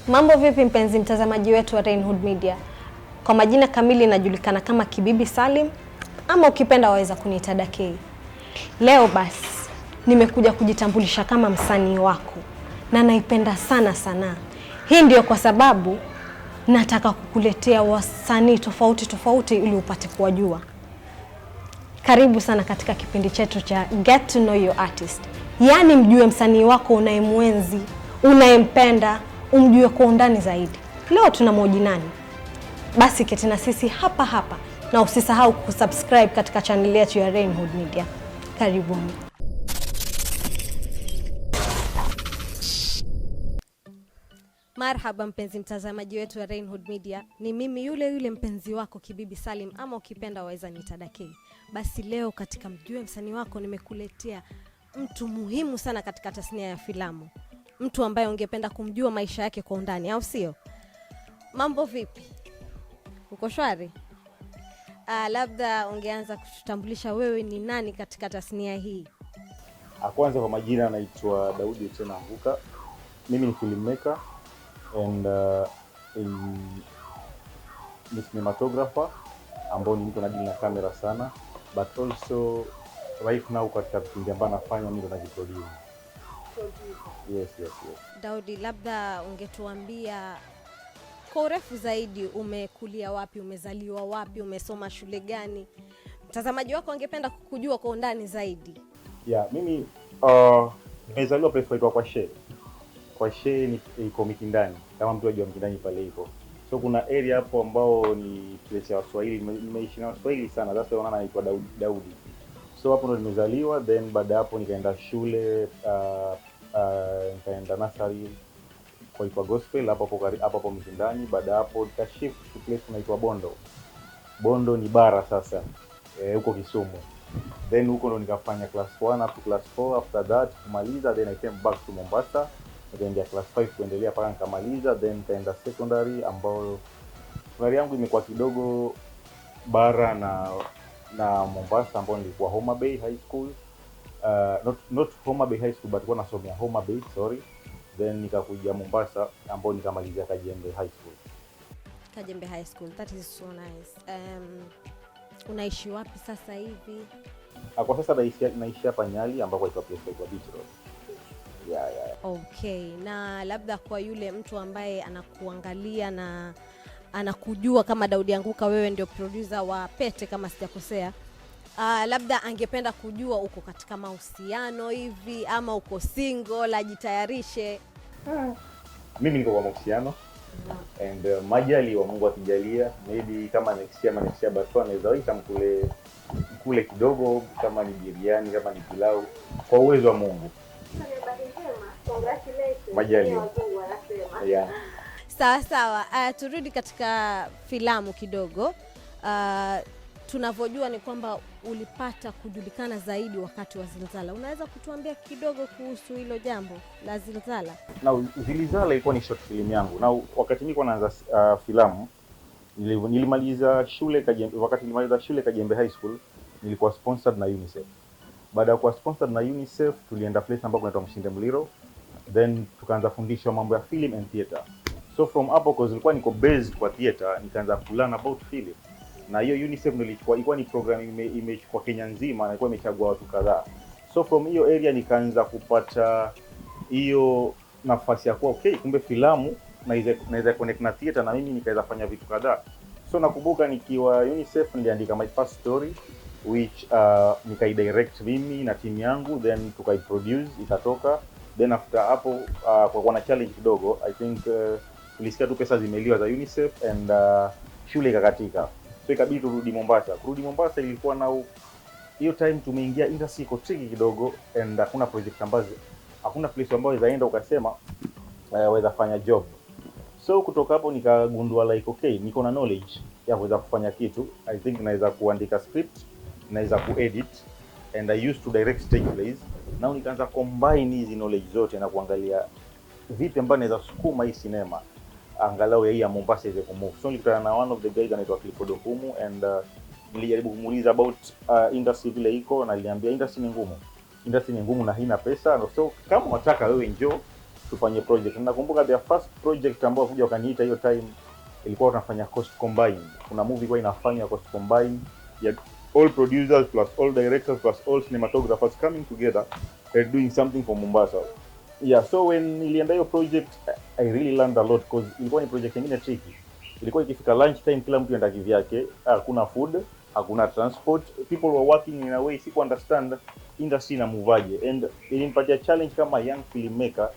Mambo vipi mpenzi mtazamaji wetu wa Rainhood Media? Kwa majina kamili inajulikana kama Kibibi Salim, ama ukipenda waweza kuniita Dakei. Leo basi nimekuja kujitambulisha kama msanii wako na naipenda sana sanaa. Hii ndio kwa sababu nataka kukuletea wasanii tofauti ili upate kuwajua. Karibu sana katika kipindi chetu cha Get to Know Your Artist. Yaani mjue msanii wako unayemwenzi, unayempenda, umjue kwa undani zaidi. Leo tunamhoji nani? Basi keti na sisi hapa na usisahau kusubscribe katika channel yetu ya Rainhood Media. Karibuni. Marhaba mpenzi mtazamaji wetu wa Rainhood Media. Ni mimi yule mpenzi wako Kibibi Salim, ama ukipenda waweza niita Dakei. Basi leo katika mjue msanii wako nimekuletea mtu muhimu sana katika tasnia ya filamu. Mtu ambaye ungependa kumjua maisha yake kwa undani, au sio? Mambo vipi? Uko shwari? Labda ungeanza kututambulisha wewe ni nani katika tasnia hii? Kwanza kwa majina naitwa Daudi Tena Anguka. Mimi ni filmmaker and ni cinematographer ambao ni mtu anadili na kamera sana, but also right now katika kipindi ambacho nafanya mimi ndo najiproduce. Yes. Daudi, labda ungetuambia kwa urefu zaidi, umekulia wapi, umezaliwa wapi, umesoma shule gani? Mtazamaji wako angependa kukujua kwa undani zaidi. Mimi nimezaliwa place inaitwa Kwa She ni iko Mikindani, kama mtu ajua Mikindani pale iko. So kuna area hapo ambao ni place ya Waswahili, nimeishi na Waswahili sana, that's why naona naitwa Daudi. So hapo ndo nimezaliwa, then baada hapo nikaenda shule, nikaenda nursery kwa Gospel hapo Mikindani. Baada hapo nikashift to place inaitwa Bondo ni bara sasa, huko Kisumu. Then huko ndo nikafanya class 1 up to class 4. After that kumaliza, then I came back to Mombasa, nikaenda class 5 kuendelea mpaka nikamaliza. Then nikaenda secondary, ambao secondary yangu imekuwa kidogo bara na Mombasa, ambao nilikuwa Homa Bay High School. Not Homa Bay High School, but kwa nasomea Homa Bay, sorry. Then nikakuja Mombasa, ambao nikamalizia Kajembe High School. Kajembe High School, that is so nice. Unaishi wapi sasa hivi? Kwa sasa naishi hapa Nyali, ambako iko place kwa Beach Road. Yeah. Okay, na labda kwa yule mtu ambaye anakuangalia na anakujua kama Daudi Anguka, wewe ndio producer wa Pete kama sijakosea. Labda angependa kujua uko katika mahusiano hivi ama uko single, ajitayarishe. Mimi niko kwa mahusiano. And majali wa Mungu akijalia, maybe kama next year basi anaweza waita mkule kidogo, kama ni biriani, kama ni pilau, kwa uwezo wa Mungu. Majali. Yeah. Sawa. Turudi katika filamu kidogo. Tunavyojua ni kwamba ulipata kujulikana zaidi wakati wa Zilzala. Unaweza kutuambia kidogo kuhusu hilo jambo la Zilzala? Na Zilzala ilikuwa ni short film yangu. Na wakati nilikuwa naanza filamu, nilimaliza shule Kajembe. Wakati nilimaliza shule Kajembe High School, nilikuwa sponsored na UNICEF. Baada ya kuwa sponsored na UNICEF, tulienda place ambako inaitwa Mshinde Mliro. Then tukaanza fundishwa mambo ya film and theater. So from hapo, because ilikuwa niko based kwa theater, nikaanza learn about film. Na hiyo UNICEF ndio ilikuwa ni program imechukua Kenya nzima na ilikuwa imechagua watu kadhaa. So from hiyo area nikaanza kupata hiyo nafasi ya kuwa okay, kumbe filamu naweza connect na theater, na mimi nikaweza fanya vitu kadhaa. So nakumbuka nikiwa UNICEF niliandika my first story, which nikaidirect mimi na team yangu, then tukaiproduce, ikatoka. Then after hapo kwa na challenge kidogo, I think tulisikia tu pesa zimeliwa za UNICEF and shule ikakatika. So ikabidi turudi Mombasa. Kurudi Mombasa ilikuwa na hiyo time tumeingia industry iko tricky kidogo, and hakuna project ambazo, hakuna place ambayo zaenda ukasema waweza fanya job. So kutoka hapo nikagundua like okay, niko na knowledge ya kuweza kufanya kitu. I think naweza kuandika script, naweza kuedit, and I used to direct stage plays. Now nikaanza combine hizi knowledge zote na kuangalia vipi ambavyo naweza sukuma hii cinema angalau ya Mombasa iweze kumove. So nilikutana na one of the guys anaitwa Clifford Okumu, and nilijaribu kumuuliza about industry vile iko, na aliniambia industry ni ngumu. Industry ni ngumu na haina pesa. So kama unataka wewe njoo tufanye project. Nakumbuka the first project ambayo kuja wakaniita hiyo time ilikuwa tunafanya cost combine. Kuna movie kwa inafanya cost combine ya all producers plus all directors plus all cinematographers coming together and doing something for Mombasa. Yeah, so when nilienda hiyo project I really learned a lot because ilikuwa ni project nyingine tricky. Ilikuwa ikifika lunch time kila mtu anaenda kivyake, hakuna food, hakuna transport. People were working in a way siku understand industry na movaje, and ilinipatia challenge kama young filmmaker.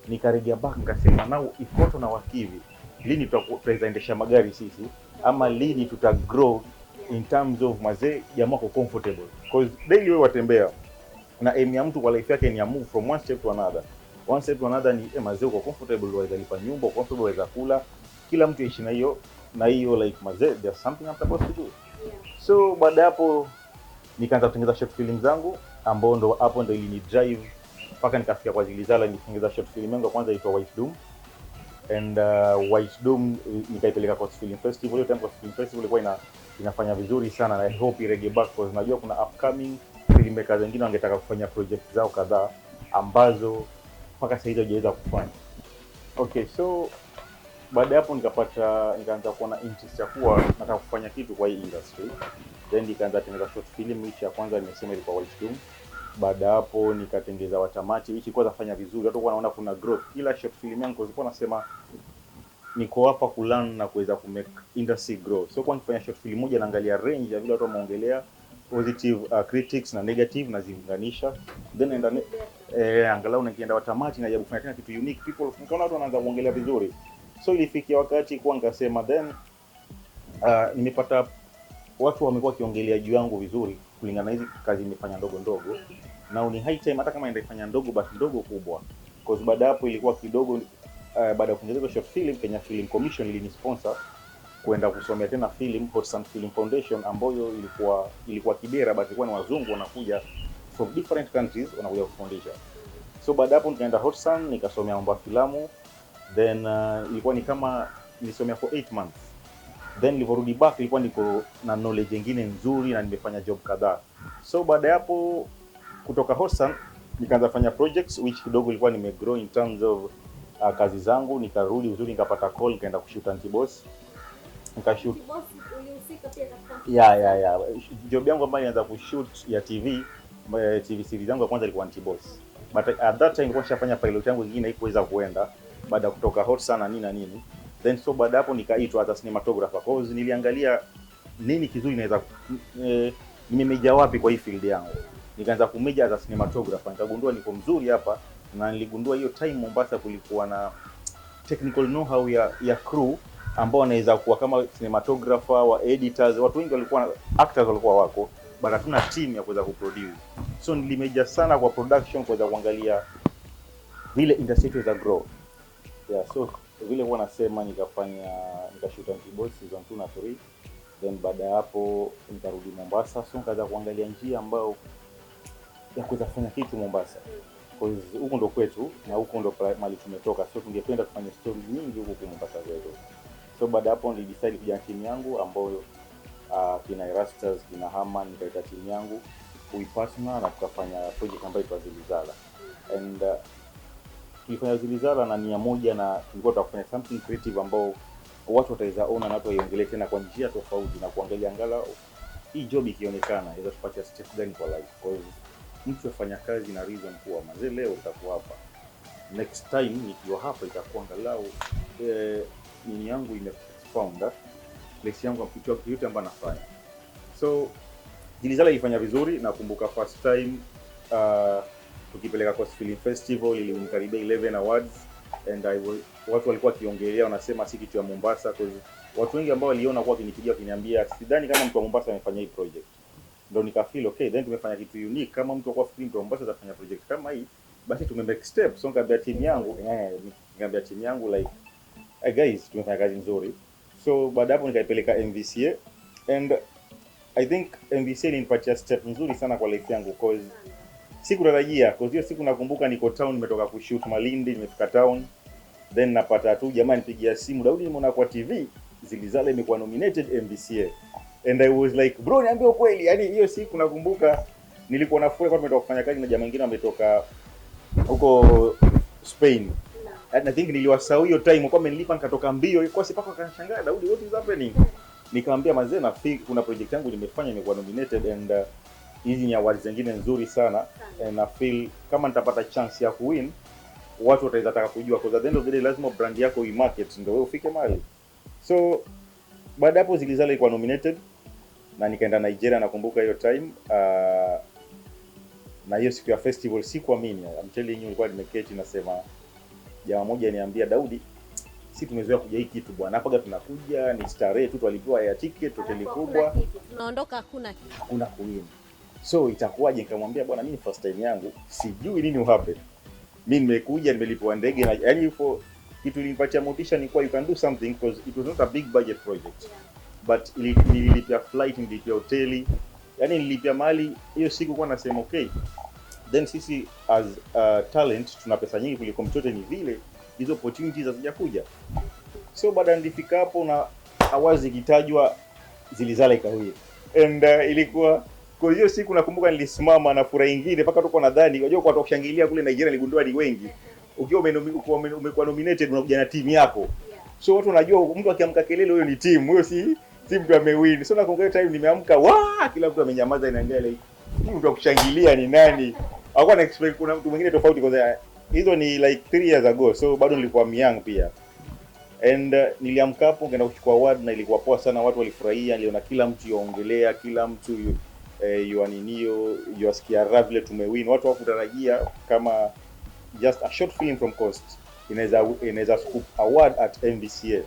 Nikarejea back nikasema now if watu na wakivi lini tutaendesha magari sisi, ama lini tuta grow in terms of mazee jamaa ko comfortable, because daily wewe watembea na aim ya mtu kwa life yake ni ya move from one step to another. One step to another ni mazee uko comfortable, waweza lipa nyumba, comfortable, waweza kula, kila mtu ishi na hiyo like mazee there's something I'm supposed to do. So baada hapo nikaanza kutengeneza short film zangu, ambao ndo hapo ndo ilini drive mpaka nikafika kwa Zilizala. Nitengeneza short film yangu kwanza inaitwa White Doom, and White Doom nikaipeleka kwa Film Festival. Hiyo time kwa Film Festival ilikuwa inafanya vizuri sana, na I hope irege back because najua kuna upcoming filmmakers wengine wangetaka kufanya project zao kadhaa ambazo mpaka sasa hizo hajaweza kufanya. Okay, so baada hapo nikaanza kuona interest ya kuwa nataka kufanya kitu kwa hii industry. Then nikaanza kutengeneza short film, which ya kwanza nimesema ilikuwa White Doom. Baada hapo nikatengeza Watamati, which ilikuwa nafanya vizuri. Watu wanaona kuna growth. Ila short film yangu nilikuwa nasema niko hapa kulearn na kuweza ku make industry grow. So kwa nifanya short film moja naangalia range ya vile watu wameongelea positive critics na negative na ziunganisha. Then angalau nikienda Watamati na kufanya tena kitu unique, people nikaona watu wanaanza kuongelea vizuri. So ilifikia wakati kwa nikasema then nimepata watu wamekuwa wakiongelea juu yangu vizuri kulingana na hizi kazi nimefanya ndogo ndogo, na ni high time hata kama nitaifanya ndogo basi ndogo kubwa, because baada hapo ilikuwa kidogo baada ya kutengeneza short film, Kenya Film Commission ilinisponsor kwenda kusomea tena film Hotsun Film Foundation, ambayo ilikuwa Kibera, but ilikuwa ni wazungu wanakuja from different countries wanakuja kufundisha. So baada hapo nikaenda Hotsun nikasomea mambo ya filamu, then ilikuwa ni kama nilisomea for 8 months. Then niliporudi back ilikuwa niko na knowledge nyingine nzuri na nimefanya job kadhaa. So baada hapo kutoka Hotsun nikaanza fanya projects which kidogo ilikuwa nimegrow in terms of kazi zangu. Nikarudi uzuri nikapata call nikaenda kushoot Anti-Boss. Nikashoot. Ulihusika pia katika? Job yangu ambayo nianza kushoot ya TV series yangu ya kwanza ilikuwa Anti-Boss. But at that time nilikuwa nishafanya pilot yangu nyingine haikuweza kuenda baada ya kutoka Hotsun na nini. Then so baada hapo nikaitwa as a cinematographer because niliangalia nini kizuri naweza nimemeja wapi kwa hii field yangu. Nikaanza kumeja as a cinematographer, nikagundua niko mzuri hapa, na niligundua hiyo time Mombasa kulikuwa na technical know-how ya crew ambao wanaweza kuwa kama cinematographer, wa editors, watu wengi walikuwa actors walikuwa wako, but hatuna team ya kuweza kuproduce. So nilimeja sana kwa production kuweza kuangalia vile industry za grow. Yeah, so vile huwa nasema nikashoot Anti-Boss season 2 na 3. Then baada hapo nikarudi Mombasa, so nikaanza kuangalia njia ambayo ya kuweza kufanya kitu Mombasa, because huko ndo kwetu na huko ndo mali tumetoka, so tungependa kufanya story nyingi huko kwa Mombasa zetu. So baada hapo nilidecide kuja timu yangu ambayo kina Erastus, kina Haman, nikaita timu yangu kuipartner na tukafanya project ambayo inaitwa Zilizala. And tulifanya Zilizala na nia moja, na tulikuwa tunafanya something creative ambao watu wataweza ona na watu waiongelee tena kwa njia tofauti, na kuangalia angalau hii job ikionekana inaweza tupatia step gani kwa life. Kwa hiyo mtu afanya kazi na reason kuwa mazee leo utakuwa hapa, next time nikiwa hapa itakuwa angalau nini yangu imefound place yangu kitu yote ambayo nafanya. So Zilizala ilifanya vizuri. Nakumbuka first time tukipeleka kwa Film Festival ilinikaribia 11 awards, and watu walikuwa wakiongelea wanasema si kitu ya Mombasa, because watu wengi ambao waliona kwa kinipigia kiniambia sidhani kama mtu wa Mombasa amefanya hii project. Ndio nikafeel okay, then tumefanya kitu unique. Kama mtu kwa film wa Mombasa atafanya project kama hii, basi tumemake step. So ngambia timu yangu like hey guys, tumefanya kazi nzuri. So baada hapo nikaipeleka MVCA, and I think MVCA ilinipatia step nzuri sana kwa life yangu, because sikutarajia, because hiyo siku nakumbuka niko town, nimetoka kushoot Malindi, nimefika town, then napata tu jamaa nipigia simu, Daudi nimeona kwa TV Zilizala imekuwa nominated MVCA. And I was like, bro, niambie ukweli. Yaani hiyo siku nakumbuka nilikuwa na furaha kwa tumetoka kufanya kazi na jamaa mwingine ametoka huko Spain. And I think niliwasahau hiyo time kwa amenilipa nikatoka mbio. Kwa sababu akanishangaa, Daudi, what is happening? Nikamwambia mazee, na kuna project yangu nimefanya imekuwa nominated and hizi ni awards zingine nzuri sana and I feel kama nitapata chance ya kuwin watu wataweza taka kujua, because at the end of the day lazima brand yako uimarket ndio wewe ufike mahali. So baada hapo Zilizala ilikuwa nominated na nikaenda Nigeria, nakumbuka hiyo time na hiyo siku ya festival sikuamini. I'm telling you, nilikuwa nimeketi nasema jamaa mmoja niambia, Daudi, si tumezoea kuja hii kitu bwana, hapa tunakuja ni starehe tu, tulipiwa ya ticket hoteli kubwa, tunaondoka hakuna kuwin. So itakuwaje? Nikamwambia bwana, mimi first time yangu sijui nini happen. Mimi nimekuja nimelipiwa ndege na yani for kitu ilinipatia motisha ni kwa you can do something, because it was not a big budget project. But nililipia flight, nilipia hoteli, yani nilipia mali. Hiyo siku kwa nasema okay, then sisi as talent tuna pesa nyingi kuliko mtoto, ni vile hizo opportunities hazijakuja. So baada nilifika hapo na awazi kitajwa Zilizala ikawia. And ilikuwa kwa hiyo siku nakumbuka nilisimama na furaha nyingine mpaka tuko nadhani unajua kwa watu kushangilia kule Nigeria niligundua ni wengi. Ukiwa umekuwa nominated unakuja na timu yako. So watu wanajua mtu akiamka kelele huyo ni timu, huyo si mtu amewin. So nakumbuka time nimeamka kila mtu amenyamaza, inaangalia like mtu wa kushangilia ni nani. Hakuwa na expect kuna mtu mwingine tofauti, kwa hizo ni like 3 years ago, so bado nilikuwa young pia. And niliamka hapo nikaenda kuchukua award na ilikuwa poa sana, watu walifurahia, niliona kila mtu yaongelea, kila mtu yuasikia raha vile tumewin. Watu hawakutarajia kama just a short film from Coast inaweza scoop award at MBCA.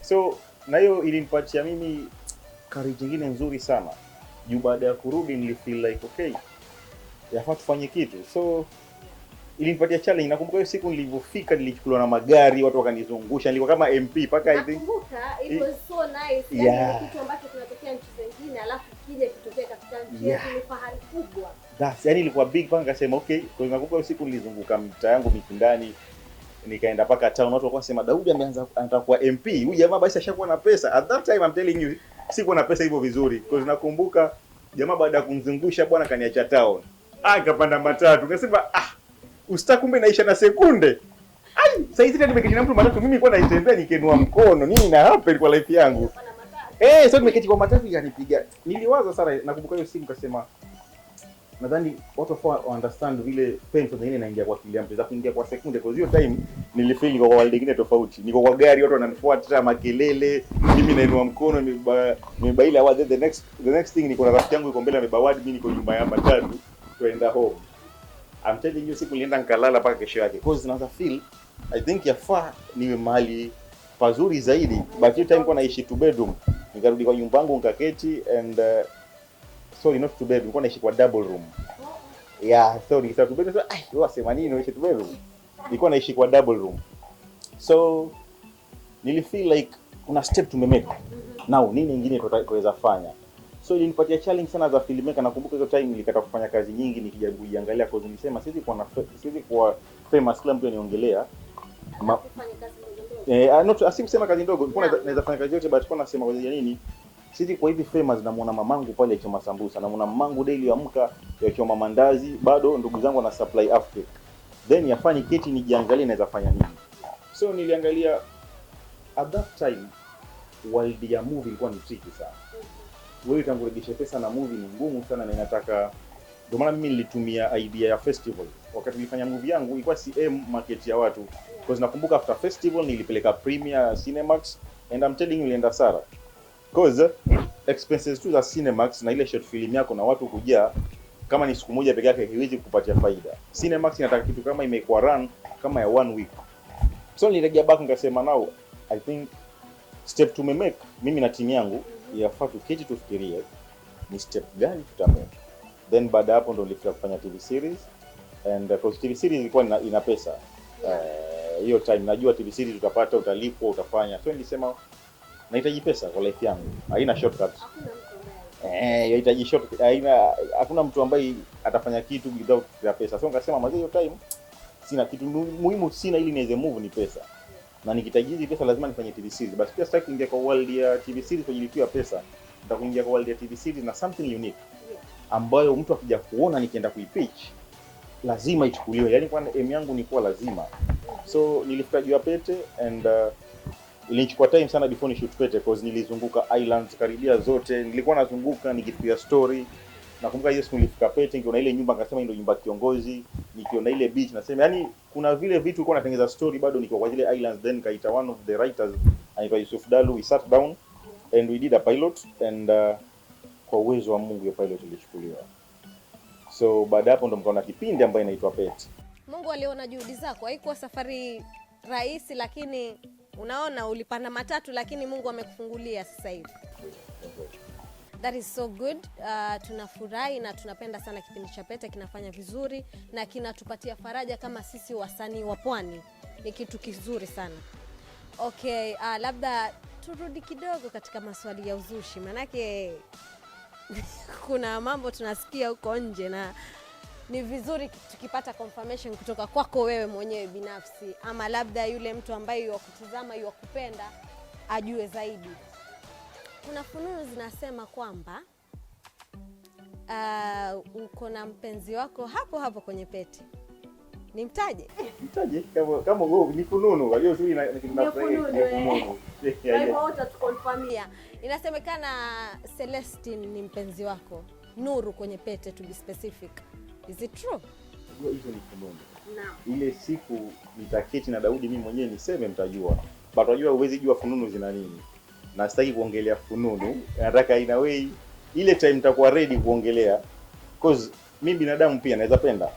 So na hiyo ilinipatia mimi courage nyingine nzuri sana. Juu baada ya kurudi nilifeel like okay, yafaa tufanye kitu. So ilinipatia challenge. Nakumbuka hiyo siku nilipofika nilichukuliwa na magari, watu wakanizungusha, nilikuwa kama MP paka I think. Nakumbuka it was so nice. Yani kitu ambacho kinatokea nchi zingine alafu kije kitokea katika nchi yetu ni fahari kubwa. That's yani ilikuwa big bang, akasema okay. Kwa hiyo nakumbuka hiyo siku nilizunguka mtaa yangu Mikindani, nikaenda paka town, watu walikuwa wanasema Daudi anataka kuwa MP. Huyu jamaa basi ashakuwa na pesa. At that time I'm telling you, sikuwa na pesa hivyo vizuri. Because nakumbuka jamaa baada ya kumzungusha bwana kaniacha town. Akapanda matatu. Nikasema usitaka kumbe naisha na sekunde. Sasa hizi nimeketi na mtu matatu, mimi nilikuwa naitembea nikenua mkono. Nini na happen kwa life yangu? So nimeketi kwa matatu ikanipiga. Niliwaza sana, nakumbuka hiyo siku nikasema nadhani watu wa understand vile penso nyingine inaingia kwa akili yangu, za kuingia kwa sekunde. Kwa hiyo time nilifeel niko kwa world nyingine tofauti. Niko kwa gari, watu wananifuata makelele, mimi nainua mkono, nimebaila award. The next thing niko na rafiki yangu yuko mbele amebeba award, mimi niko nyuma ya matatu tuenda home. I'm telling you, siku nilienda nikalala mpaka kesho yake, because naanza feel I think yafaa niwe mahali pazuri zaidi. But hiyo time kwa naishi 2 bedroom, nikarudi kwa nyumba yangu nikaketi and sorry, not 2 bedroom, nilikuwa naishi kwa double room. So nikisema 2 bedroom, wewe wasema nini unaishi 2 bedroom? Nilikuwa naishi kwa double room. So nilifeel like kuna step tumemake. Now nini nyingine tutaweza fanya? So ilinipatia challenge sana za filmmaker. Nakumbuka hiyo time nilikata kufanya kazi nyingi nikijaribu kujiangalia, kwa sababu nilisema siwezi kuwa famous kila mtu aniongelea. Kufanya kazi ndogo. Asikusema kazi ndogo. Nilikuwa naweza fanya kazi yote, but kwa nasema kwa nini? Sisi kwa hivi famous, namuona mamangu pale choma sambusa, namuona mamangu daily amka choma mandazi, bado ndugu zangu na supply after. Then yafanye keti nijiangalie naweza fanya nini. So niliangalia at that time world ya movie ilikuwa ni tricky sana. Wewe utangurejesha pesa na movie ni ngumu sana, na inataka, ndio maana mimi nilitumia idea ya festival. Wakati nilifanya movie yangu ilikuwa CM market ya watu. Because nakumbuka after festival nilipeleka premiere Cinemax, and I'm telling you ilienda sara. Because expenses tu za Cinemax na ile short film yako na watu kujaa, kama ni siku moja peke yake haiwezi kukupatia faida. Cinemax inataka kitu kama imekuwa run kama ya 1 week. So nilirejea back nikasema now I think step tumemake mimi na timu yangu, yafaa tuketi tufikirie ni step gani tutamake. Then baada hapo ndo nilifika kufanya TV series, and because TV series ilikuwa ina pesa. Hiyo time najua TV series utapata, utalipwa, utafanya. So nilisema nahitaji pesa kwa life yangu. Haina shortcut. Yahitaji shortcut. Hakuna mtu ambaye atafanya kitu without pesa. So nikasema mazee, hiyo time sina kitu muhimu ili niweze move ni pesa. Na nikitaji hizi pesa lazima nifanye TV series. Basi pia sitaki kuingia kwa world ya TV series kwa ajili ya pesa. nitakuingia kwa world ya TV series na something unique ambayo mtu akija kuona nikienda kuipitch lazima ichukuliwe. Yaani kwa aim yangu ni kuwa lazima. So nilifika juu ya Pete and ilinichukua time sana before ni shoot Pete because nilizunguka islands karibia zote. Nilikuwa nazunguka nikifikia story. Nakumbuka Yesu nilifika Pete nikiona ile nyumba nikasema ndio nyumba kiongozi, nikiona ile beach nasema yani kuna vile vitu ulikuwa natengeneza story bado niko kwa zile islands. Then kaita one of the writers anaitwa Yusuf Dalu, we sat down and we did a pilot and kwa uwezo wa Mungu hiyo pilot ilichukuliwa. So baada hapo ndo mkaona kipindi ambayo inaitwa Pete. Mungu aliona juhudi zako. Haikuwa safari rahisi, lakini unaona ulipanda matatu, lakini Mungu amekufungulia sasa hivi. That is so good. Tunafurahi na tunapenda sana kipindi cha Pete, kinafanya vizuri na kinatupatia faraja kama sisi wasanii wa Pwani. Ni kitu kizuri sana. Okay, labda turudi kidogo katika maswali ya uzushi, manake kuna mambo tunasikia huko nje na ni vizuri tukipata confirmation kutoka kwako wewe mwenyewe binafsi, ama labda yule mtu ambaye yakutizama yakupenda ajue zaidi. Kuna fununu zinasema kwamba uko na mpenzi wako hapo hapo kwenye Pete. Nimtaje? Mtaje kama wewe ni fununu. Unajua sisi na fununu. Hapo utatukonfirmia. Inasemekana Celestine ni mpenzi wako. Nuru kwenye Pete to be specific. Is it true? Hizo ni fununu. Naam. Ile siku nitaketi na Daudi mimi mwenyewe niseme mtajua. But unajua huwezi jua fununu zina nini. Na sitaki kuongelea fununu. Nataka in a way ile time nitakuwa ready kuongelea because mimi binadamu pia naweza penda.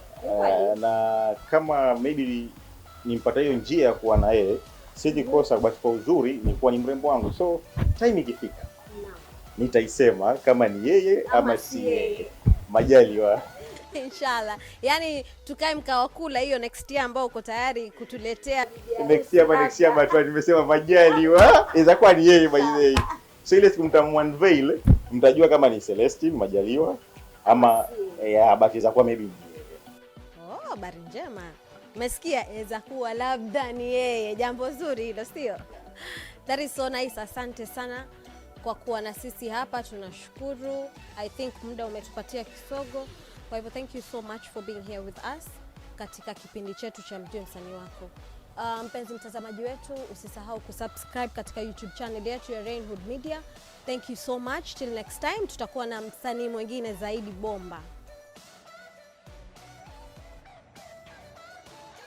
Na kama maybe nimpata hiyo njia ya kuwa na yeye, siwezi kosa basi kwa uzuri ni kuwa ni mrembo wangu. So time ikifika nitaisema kama ni yeye ama si yeye. Majaliwa. Inshallah. Yaani tukae mkawa kula hiyo next year ambao uko tayari kutuletea. Next year but nimesema majaliwa. Inaweza kuwa ni yeye by the way. So ile siku mtamunveil mtajua kama ni Celestine Majaliwa ama but inaweza kuwa maybe habari njema. Umesikia, inaweza kuwa labda ni yeye. Jambo zuri hilo, sio? That is so nice. Asante sana kwa kuwa na sisi hapa, tunashukuru. I think muda umetupatia kisogo. Kwa hivyo thank you so much for being here with us katika kipindi chetu cha Mjue Msanii Wako. Mpenzi mtazamaji wetu, usisahau kusubscribe katika YouTube channel yetu ya Rainhood Media. Thank you so much. Till next time, tutakuwa na msanii mwingine zaidi bomba.